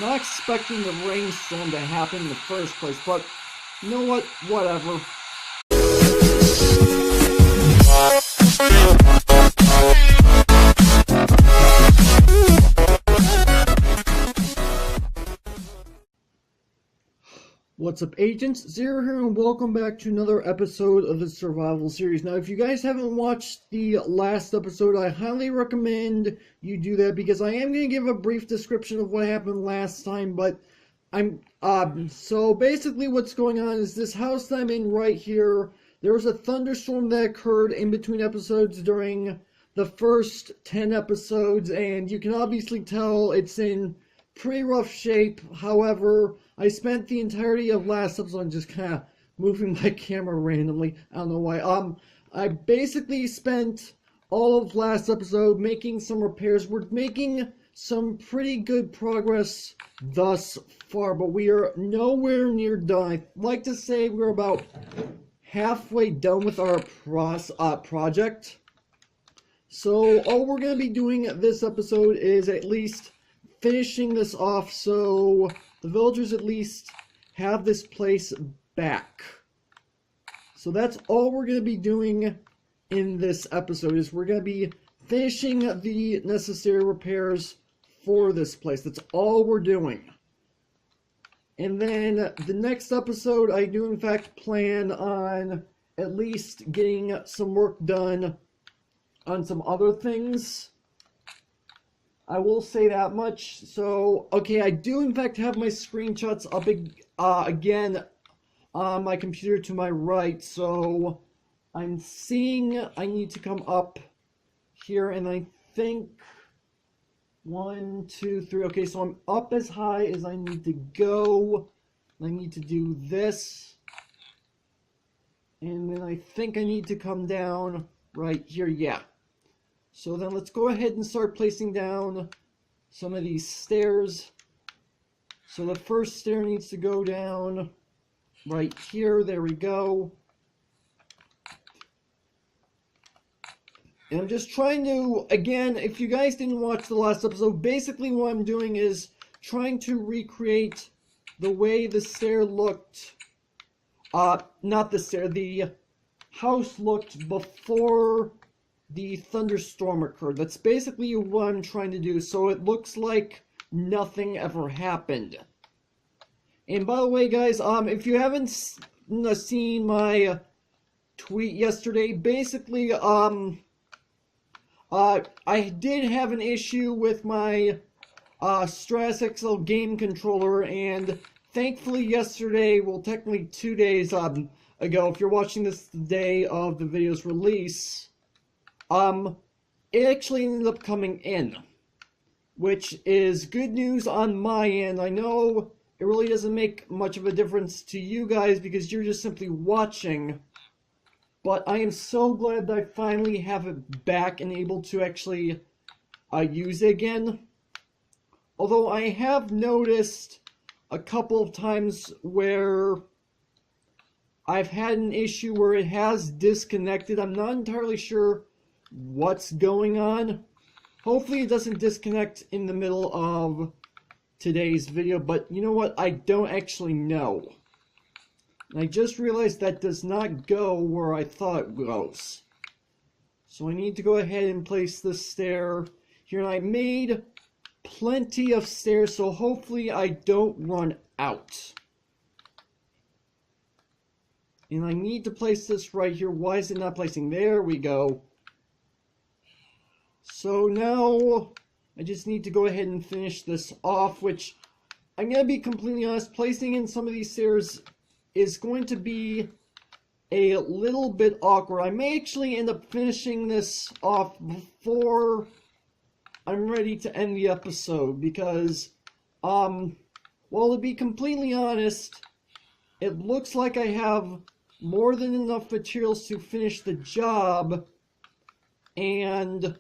Not expecting the rainstorm to happen in the first place, but you know what? Whatever. What's up, agents? Zero here, and welcome back to another episode of the Survival Series. Now, if you guys haven't watched the last episode, I highly recommend you do that, because I am going to give a brief description of what happened last time, but so basically what's going on is this house that I'm in right here, there was a thunderstorm that occurred in between episodes during the first 10 episodes, and you can obviously tell it's in pretty rough shape. However, I spent the entirety of last episode just kind of moving my camera randomly. I don't know why. I basically spent all of last episode making some repairs. We're making some pretty good progress thus far, but we are nowhere near done. I'd like to say we're about halfway done with our project. So all we're going to be doing this episode is at least finishing this off, so the villagers at least have this place back. So that's all we're going to be doing in this episode, is we're going to be finishing the necessary repairs for this place. That's all we're doing. And then the next episode, I do in fact plan on at least getting some work done on some other things. I will say that much. So, okay, I do in fact have my screenshots up again on my computer to my right. So, I'm seeing I need to come up here, and I think 1, 2, 3. Okay, so I'm up as high as I need to go. I need to do this. And then I think I need to come down right here. Yeah. So then let's go ahead and start placing down some of these stairs. So the first stair needs to go down right here. There we go. And I'm just trying to, again, if you guys didn't watch the last episode, basically what I'm doing is trying to recreate the way the stair looked, not the stair, the house looked before the thunderstorm occurred. That's basically what I'm trying to do, so it looks like nothing ever happened. And by the way, guys, if you haven't seen my tweet yesterday, basically, I did have an issue with my Stratus XL game controller, and thankfully yesterday, well, technically 2 days ago, if you're watching this the day of the video's release, it actually ended up coming in, which is good news on my end. I know it really doesn't make much of a difference to you guys because you're just simply watching, but I am so glad that I finally have it back and able to actually use it again. Although I have noticed a couple of times where I've had an issue where it has disconnected. I'm not entirely sure what's going on. Hopefully it doesn't disconnect in the middle of today's video, but you know what? I don't actually know. And I just realized that does not go where I thought it goes. So I need to go ahead and place this stair here, and I made plenty of stairs, so hopefully I don't run out. And I need to place this right here. Why is it not placing? There we go. So now I just need to go ahead and finish this off, which I'm going to be completely honest, placing in some of these stairs is going to be a little bit awkward. I may actually end up finishing this off before I'm ready to end the episode, because, well, to be completely honest, it looks like I have more than enough materials to finish the job, and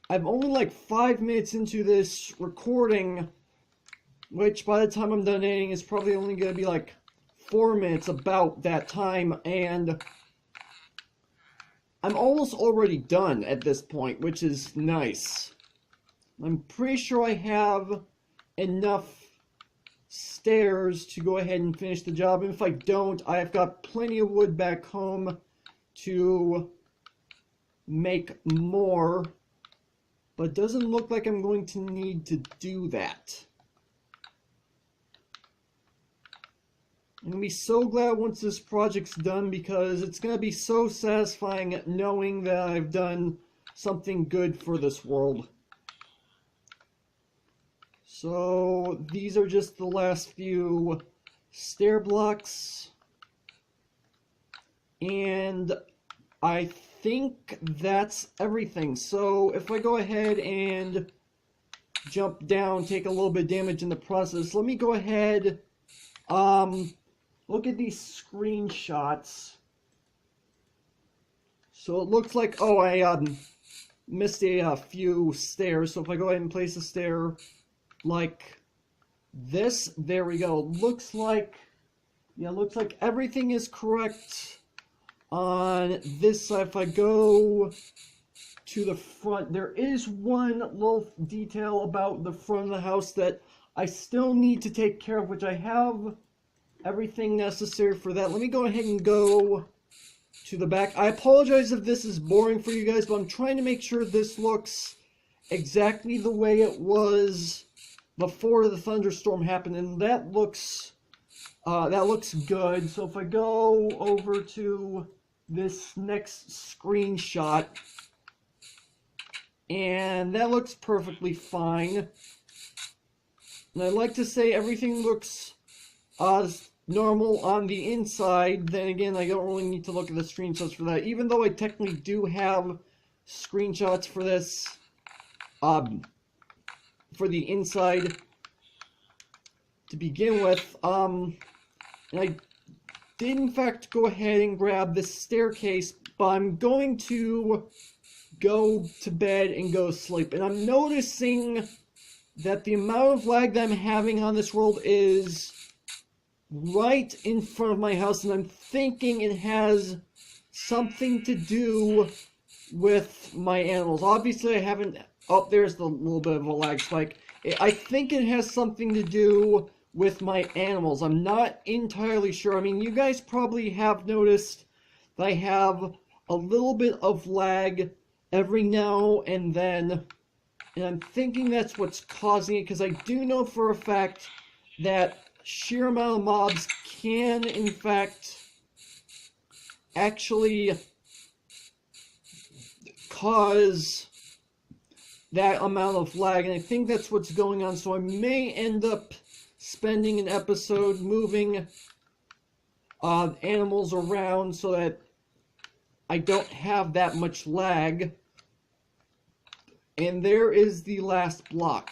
I'm only like 5 minutes into this recording, which by the time I'm done editing is probably only going to be like 4 minutes, about that time, and I'm almost already done at this point, which is nice. I'm pretty sure I have enough stairs to go ahead and finish the job. And if I don't, I've got plenty of wood back home to make more. But it doesn't look like I'm going to need to do that. I'm going to be so glad once this project's done, because it's going to be so satisfying knowing that I've done something good for this world. So these are just the last few stair blocks. And I think that's everything. So if I go ahead and jump down, take a little bit of damage in the process, let me go ahead, look at these screenshots. So it looks like, oh, I missed a few stairs. So if I go ahead and place a stair like this, there we go. Looks like, yeah, looks like everything is correct on this side. If I go to the front, there is one little detail about the front of the house that I still need to take care of, which I have everything necessary for that. Let me go ahead and go to the back. I apologize if this is boring for you guys, but I'm trying to make sure this looks exactly the way it was before the thunderstorm happened, and that looks good. So if I go over to this next screenshot, and that looks perfectly fine. And I'd like to say everything looks normal on the inside. Then again, I don't really need to look at the screenshots for that, even though I technically do have screenshots for this, for the inside to begin with. And I did in fact go ahead and grab this staircase, but I'm going to go to bed and go to sleep. And I'm noticing that the amount of lag that I'm having on this world is right in front of my house, and I'm thinking it has something to do with my animals. Obviously I haven't, oh, there's the little bit of a lag spike. I think it has something to do with my animals. I'm not entirely sure. I mean, you guys probably have noticed that I have a little bit of lag every now and then, and I'm thinking that's what's causing it, because I do know for a fact that sheer amount of mobs can, in fact, actually cause that amount of lag, and I think that's what's going on. So I may end up spending an episode moving animals around so that I don't have that much lag. And there is the last block.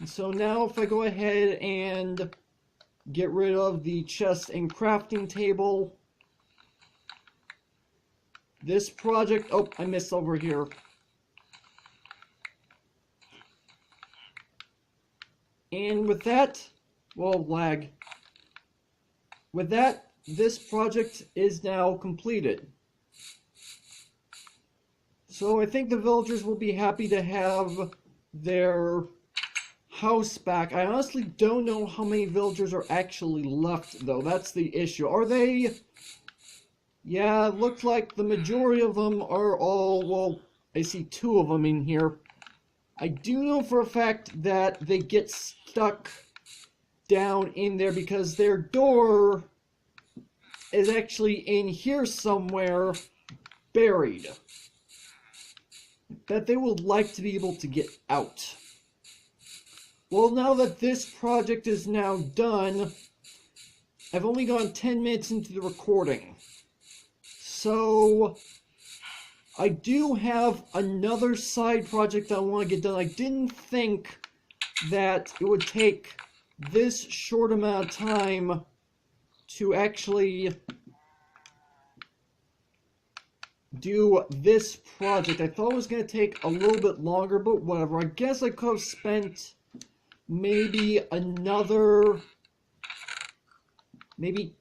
So now if I go ahead and get rid of the chest and crafting table, this project, oh, I missed over here. And with that, well, lag. With that, this project is now completed. So I think the villagers will be happy to have their house back. I honestly don't know how many villagers are actually left, though. That's the issue. Are they? Yeah, it looks like the majority of them are all, well, I see 2 of them in here. I do know for a fact that they get stuck down in there because their door is actually in here somewhere, buried. That they would like to be able to get out. Well, now that this project is now done, I've only gone 10 minutes into the recording. So I do have another side project I want to get done. I didn't think that it would take this short amount of time to actually do this project. I thought it was going to take a little bit longer, but whatever. I guess I could have spent maybe another, maybe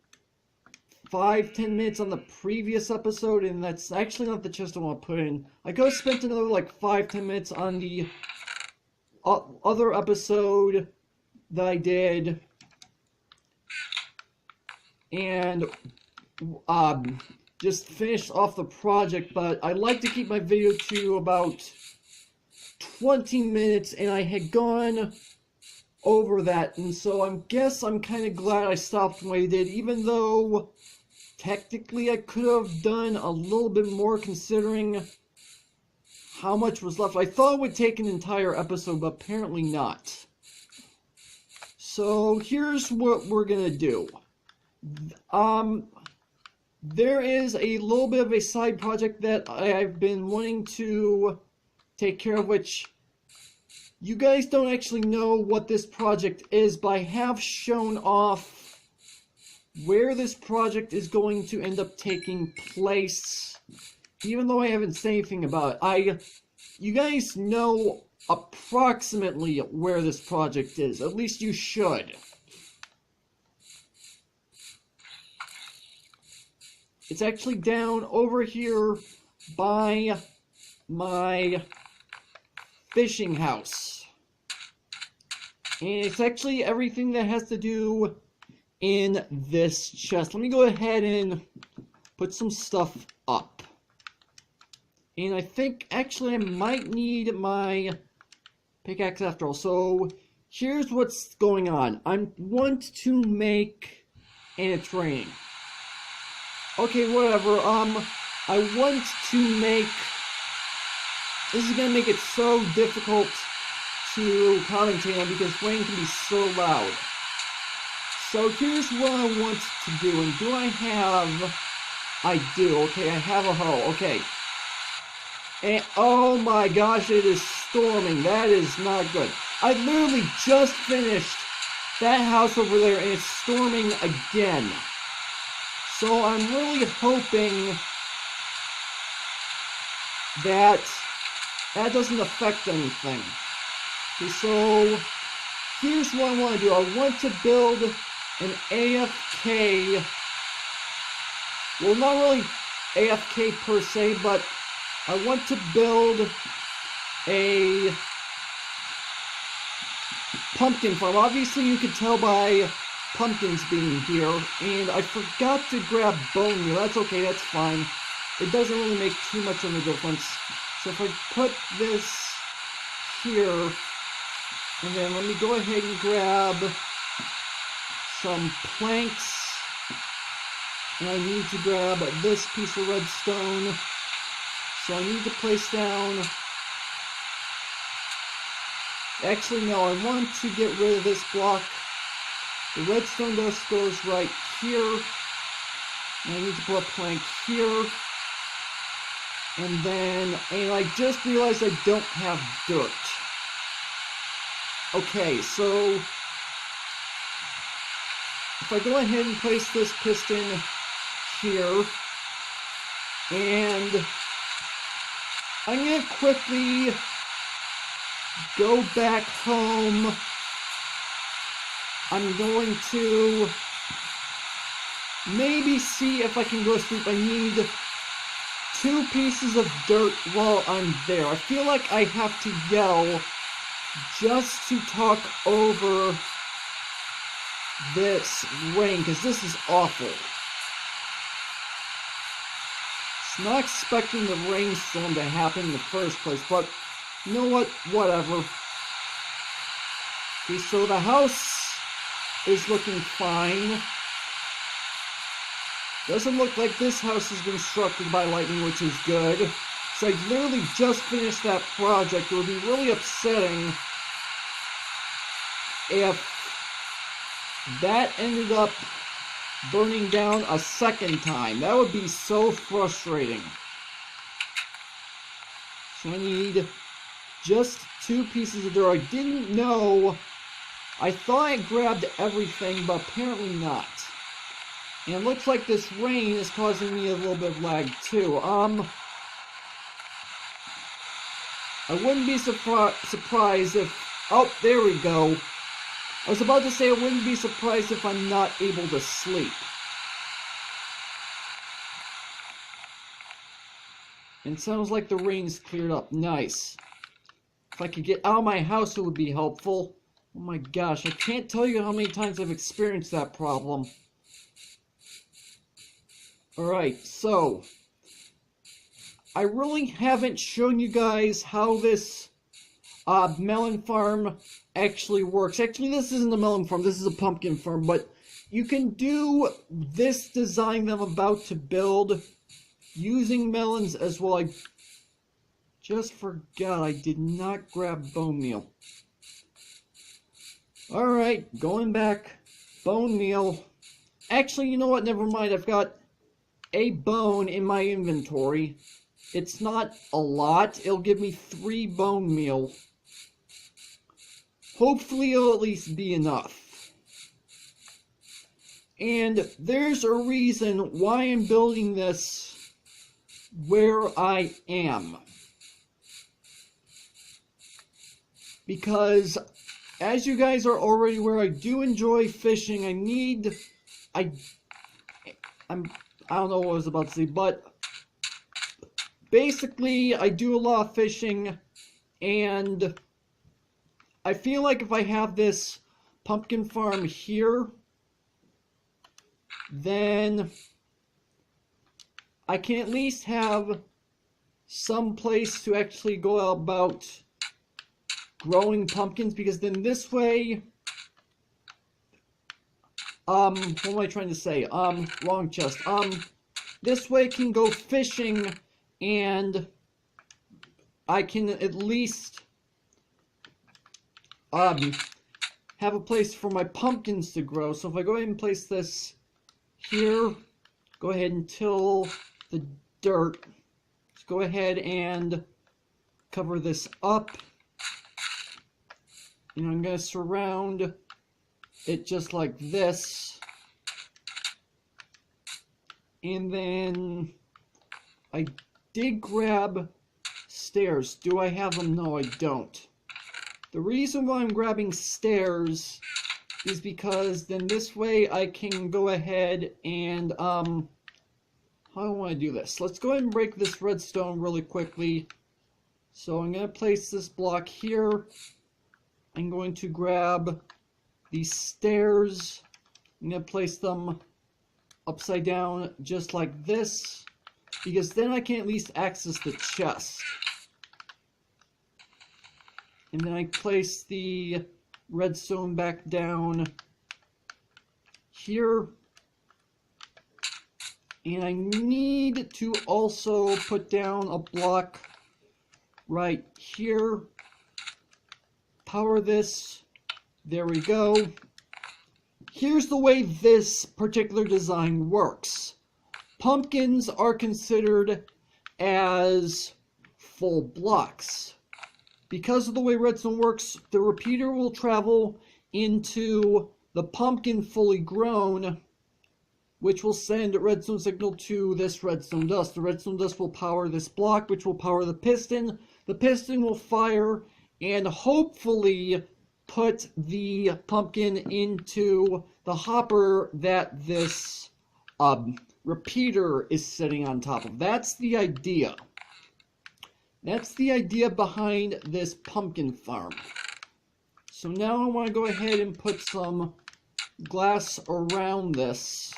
5-10 minutes on the previous episode, and that's actually not the chest I want to put in. I could have spent another like 5-10 minutes on the other episode that I did, and just finished off the project, but I like to keep my video to about 20 minutes, and I had gone over that, and so I guess I'm kind of glad I stopped when I did, even though technically I could have done a little bit more considering how much was left. I thought it would take an entire episode, but apparently not. So here's what we're gonna do. There is a little bit of a side project that I've been wanting to take care of, which you guys don't actually know what this project is, but I have shown off where this project is going to end up taking place, even though I haven't said anything about it. You guys know approximately where this project is, at least you should. It's actually down over here by my fishing house. And it's actually everything that has to do in this chest. Let me go ahead and put some stuff up. And I think actually I might need my pickaxe after all. So here's what's going on. I want to make an terrain. Okay, whatever. I want to make... This is going to make it so difficult to commentate on because rain can be so loud. So here's what I want to do. And do I have... I do. Okay, I have a hoe. Okay. And oh my gosh, it is storming. That is not good. I literally just finished that house over there and it's storming again. So I'm really hoping that that doesn't affect anything. Okay, so here's what I want to do. I want to build an AFK. Well, not really AFK per se, but I want to build a pumpkin farm. Obviously, you can tell by pumpkins being here, and I forgot to grab bone meal. That's okay, that's fine. It doesn't really make too much of a difference. So if I put this here, and then let me go ahead and grab some planks, and I need to grab this piece of redstone. So I need to place down... Actually, no, I want to get rid of this block. The redstone dust goes right here. And I need to put a plank here. And then, and I just realized I don't have dirt. Okay, so if I go ahead and place this piston here, and I'm going to quickly go back home. I'm going to maybe see if I can go to sleep. I need 2 pieces of dirt while I'm there. I feel like I have to yell just to talk over this rain, because this is awful. It's not expecting the rainstorm to happen in the first place, but you know what? Whatever. Okay, so the house is looking fine. Doesn't look like this house has been struck by lightning, which is good. So I literally just finished that project. It would be really upsetting if that ended up burning down a second time. That would be so frustrating. So I need just 2 pieces of dirt. I didn't know. I thought I grabbed everything, but apparently not. And it looks like this rain is causing me a little bit of lag too. I wouldn't be surprised if... Oh, there we go. I was about to say I wouldn't be surprised if I'm not able to sleep. And it sounds like the rain's cleared up. Nice. If I could get out of my house, it would be helpful. Oh my gosh, I can't tell you how many times I've experienced that problem. Alright, so I really haven't shown you guys how this melon farm actually works. Actually, this isn't a melon farm, this is a pumpkin farm, but you can do this design that I'm about to build using melons as well. I just forgot I did not grab bone meal. Alright, going back. Bone meal. Actually, you know what? Never mind. I've got a bone in my inventory. It's not a lot. It'll give me 3 bone meal. Hopefully it'll at least be enough. And there's a reason why I'm building this where I am. Because, as you guys are already aware, I do enjoy fishing. I don't know what I was about to say, but basically, I do a lot of fishing, and I feel like if I have this pumpkin farm here, then I can at least have some place to actually go about growing pumpkins, because then this way, what am I trying to say? Wrong chest. This way I can go fishing, and I can at least, have a place for my pumpkins to grow. So if I go ahead and place this here, go ahead and till the dirt. Let's go ahead and cover this up. And I'm going to surround it just like this. And then I did grab stairs. Do I have them? No, I don't. The reason why I'm grabbing stairs is because then this way I can go ahead and, how do I want to do this? Let's go ahead and break this redstone really quickly. So I'm going to place this block here. I'm going to grab these stairs. I'm going to place them upside down just like this, because then I can at least access the chest. And then I place the redstone back down here. And I need to also put down a block right here. Power this. There we go. Here's the way this particular design works. Pumpkins are considered as full blocks. Because of the way redstone works, the repeater will travel into the pumpkin fully grown, which will send a redstone signal to this redstone dust. The redstone dust will power this block, which will power the piston. The piston will fire and hopefully put the pumpkin into the hopper that this repeater is sitting on top of. That's the idea. That's the idea behind this pumpkin farm. So now I want to go ahead and put some glass around this.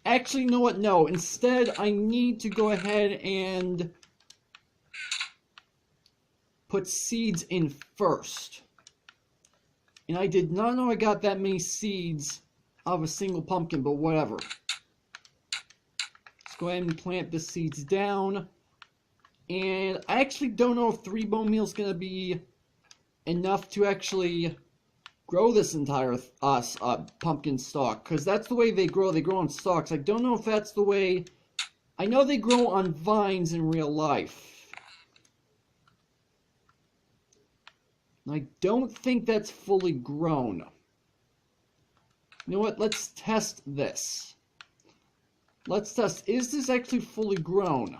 Actually, you know what? No. Instead, I need to go ahead and put seeds in first. And I did not know I got that many seeds out of a single pumpkin, but whatever. Let's go ahead and plant the seeds down. And I actually don't know if 3 bone meal is going to be enough to actually grow this entire pumpkin stalk, because that's the way they grow. They grow on stalks. I don't know if that's the way. I know they grow on vines in real life. I don't think that's fully grown. You know what? Let's test this. Let's test. Is this actually fully grown?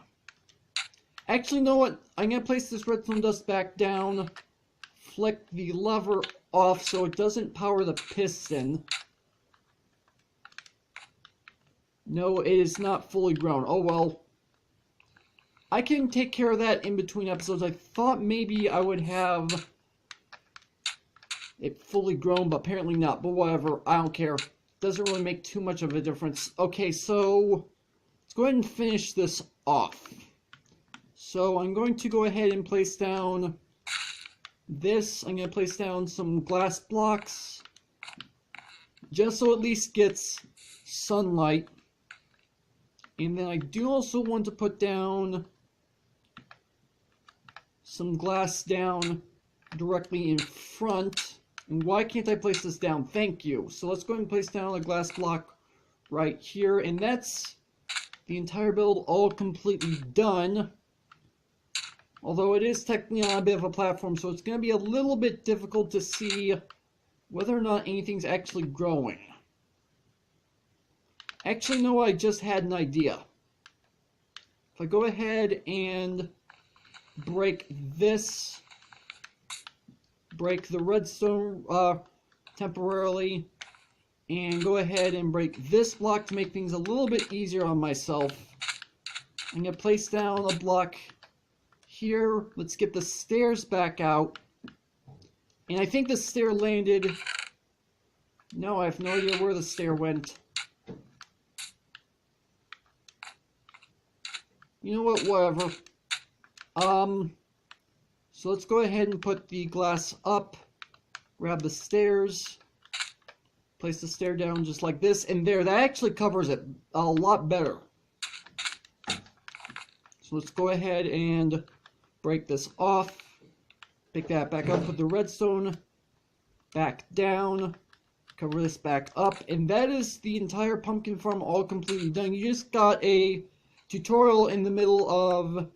Actually, you know what? I'm going to place this redstone dust back down. Flick the lever off so it doesn't power the piston. No, it is not fully grown. Oh well. I can take care of that in between episodes. I thought maybe I would have it fully grown, but apparently not. But whatever, I don't care. Doesn't really make too much of a difference. Okay, so let's go ahead and finish this off. So I'm going to go ahead and place down this. I'm going to place down some glass blocks, just so at least gets sunlight. And then I do also want to put down some glass down directly in front. And why can't I place this down? Thank you. So let's go ahead and place down a glass block right here. And that's the entire build all completely done. Although it is technically on a bit of a platform, so it's going to be a little bit difficult to see whether or not anything's actually growing. Actually, no, I just had an idea. If I go ahead and break this, break the redstone temporarily, and go ahead and break this block to make things a little bit easier on myself. I'm going to place down a block here. Let's get the stairs back out. And I think the stair landed. No, I have no idea where the stair went. You know what, whatever. So let's go ahead and put the glass up, grab the stairs, place the stair down just like this, and there, that actually covers it a lot better. So let's go ahead and break this off, pick that back up, put the redstone back down, cover this back up, and that is the entire pumpkin farm all completely done. You just got a tutorial in the middle of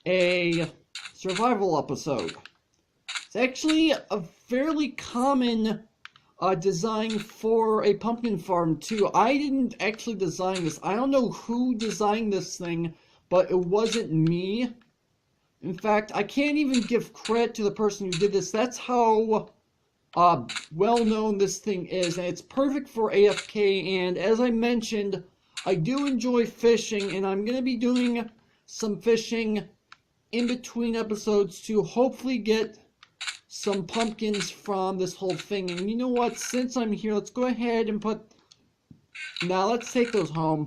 a survival episode. It's actually a fairly common design for a pumpkin farm too. I didn't actually design this. I don't know who designed this thing, but it wasn't me. In fact, I can't even give credit to the person who did this. That's how well known this thing is, and it's perfect for AFK. And as I mentioned, I do enjoy fishing, and I'm going to be doing some fishing in between episodes to hopefully get some pumpkins from this whole thing. And you know what? Since I'm here, let's go ahead and put... Now, let's take those home.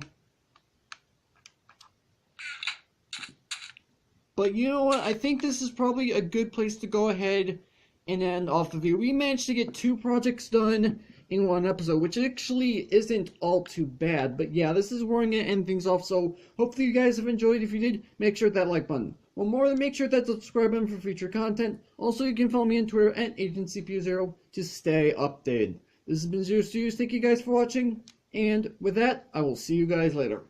But you know what? I think this is probably a good place to go ahead and end off the video. We managed to get 2 projects done in one episode, which actually isn't all too bad. But yeah, this is where I'm going to end things off. So hopefully you guys have enjoyed. If you did, make sure that like button. One more, then make sure that subscribe button for future content. Also, you can follow me on Twitter at AgentCPU0 to stay updated. This has been Zero Studios. Thank you guys for watching. And with that, I will see you guys later.